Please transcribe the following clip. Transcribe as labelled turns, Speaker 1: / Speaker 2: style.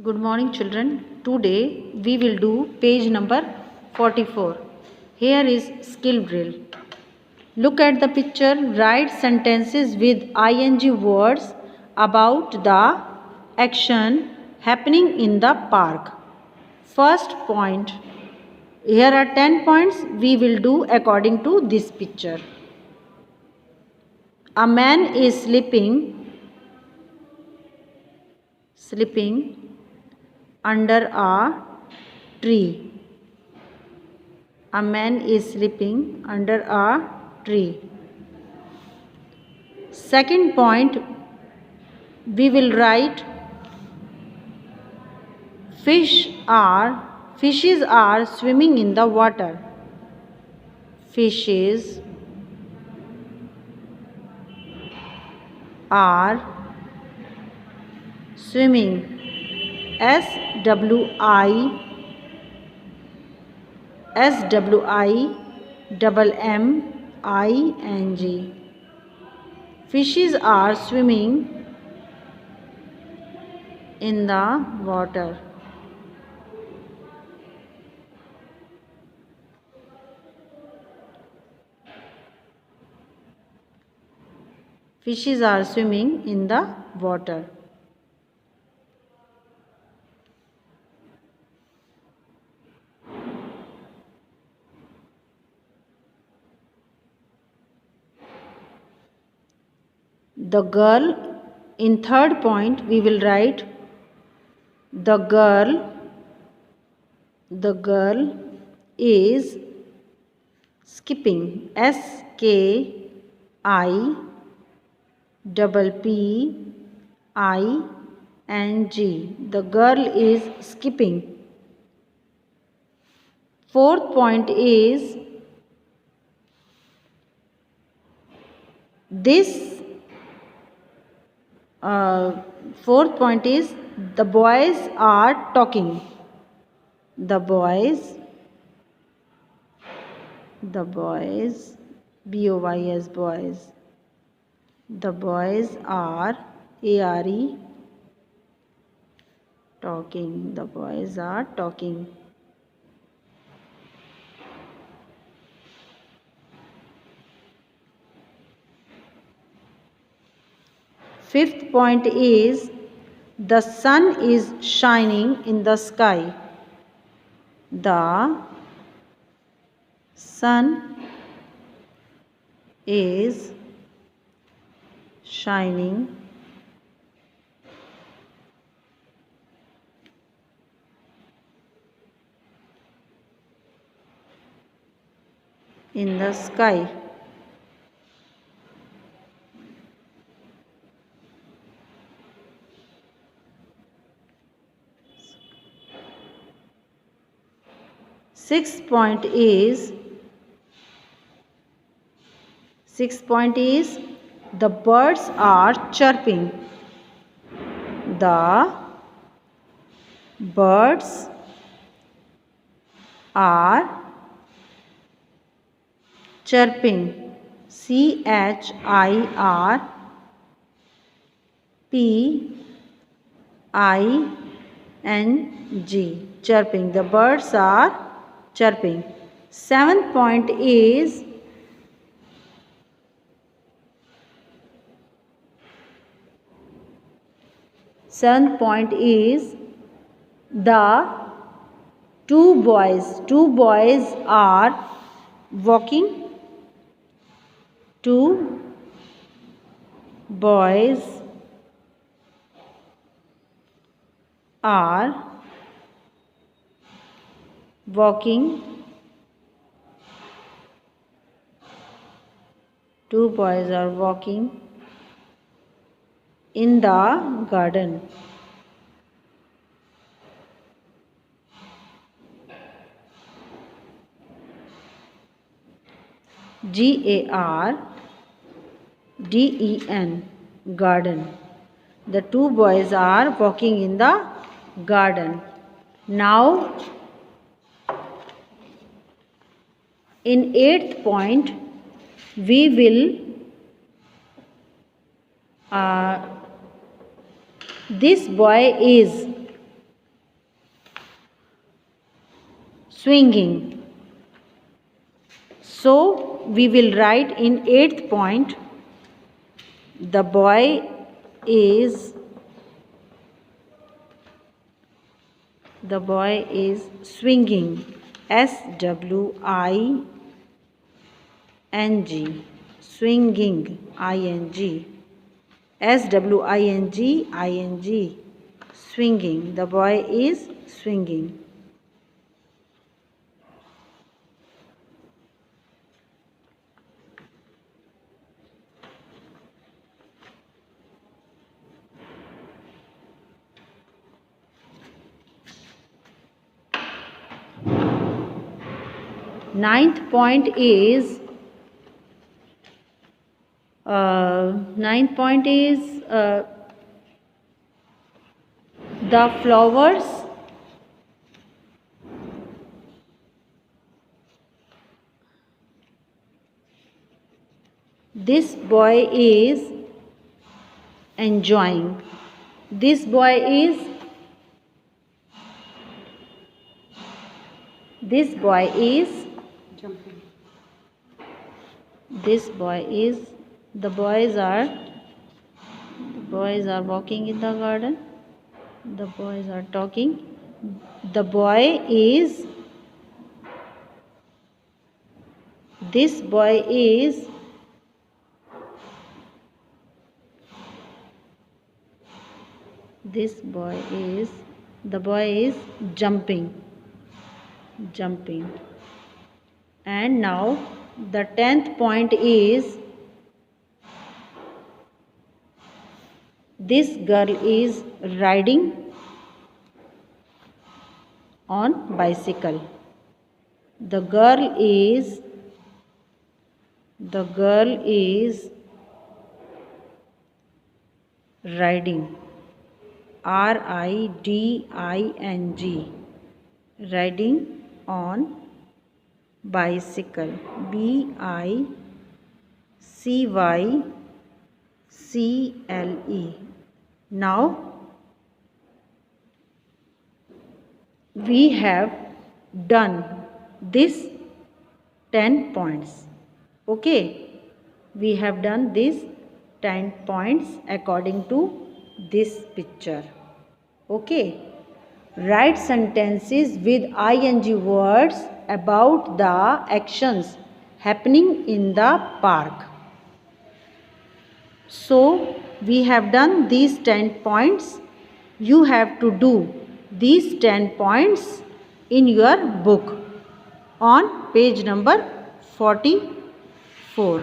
Speaker 1: Good morning children. Today we will do page number 44. Here is skill drill. Look at the picture. Write sentences with ing words about the action happening in the park. First point. Here are 10 points we will do according to this picture. A man is sleeping under a tree. A man is sleeping under a tree. Second point, we will write fishes are swimming in the water. Fishes are swimming. SWIMMING. Fishes are swimming in the water. Fishes are swimming in the water. The girl, in third point we will write the girl is skipping. SKIPPING. The girl is skipping. Fourth point is the boys are talking. The boys BOYS boys. The boys are talking. The boys are talking. Fifth point is the sun is shining in the sky. The sun is shining in the sky. Sixth point is the birds are chirping. The birds are chirping. CHIRPING. Chirping. The birds are chirping. Seventh point is the two boys are walking. Two boys are walking. Two boys are walking in the garden. GARDEN. Garden. The two boys are walking in the garden. Now, in eighth point, we will this boy is swinging. So we will write in 8th point, the boy is swinging. SWING, swinging, ing, SWING, swinging. The boy is swinging. Ninth point is the flowers this boy is enjoying. This boy is jumping. The boys are walking in the garden. The boys are talking. This boy is jumping. And now the 10th point is, this girl is riding on bicycle. The girl is riding, RIDING, riding on bicycle, BICYCLE. Now we have done this 10 points. Okay, we have done these 10 points according to this picture. Okay, write sentences with ing words about the actions happening in the park. So we have done these 10 points. You have to do these 10 points in your book on page number 44.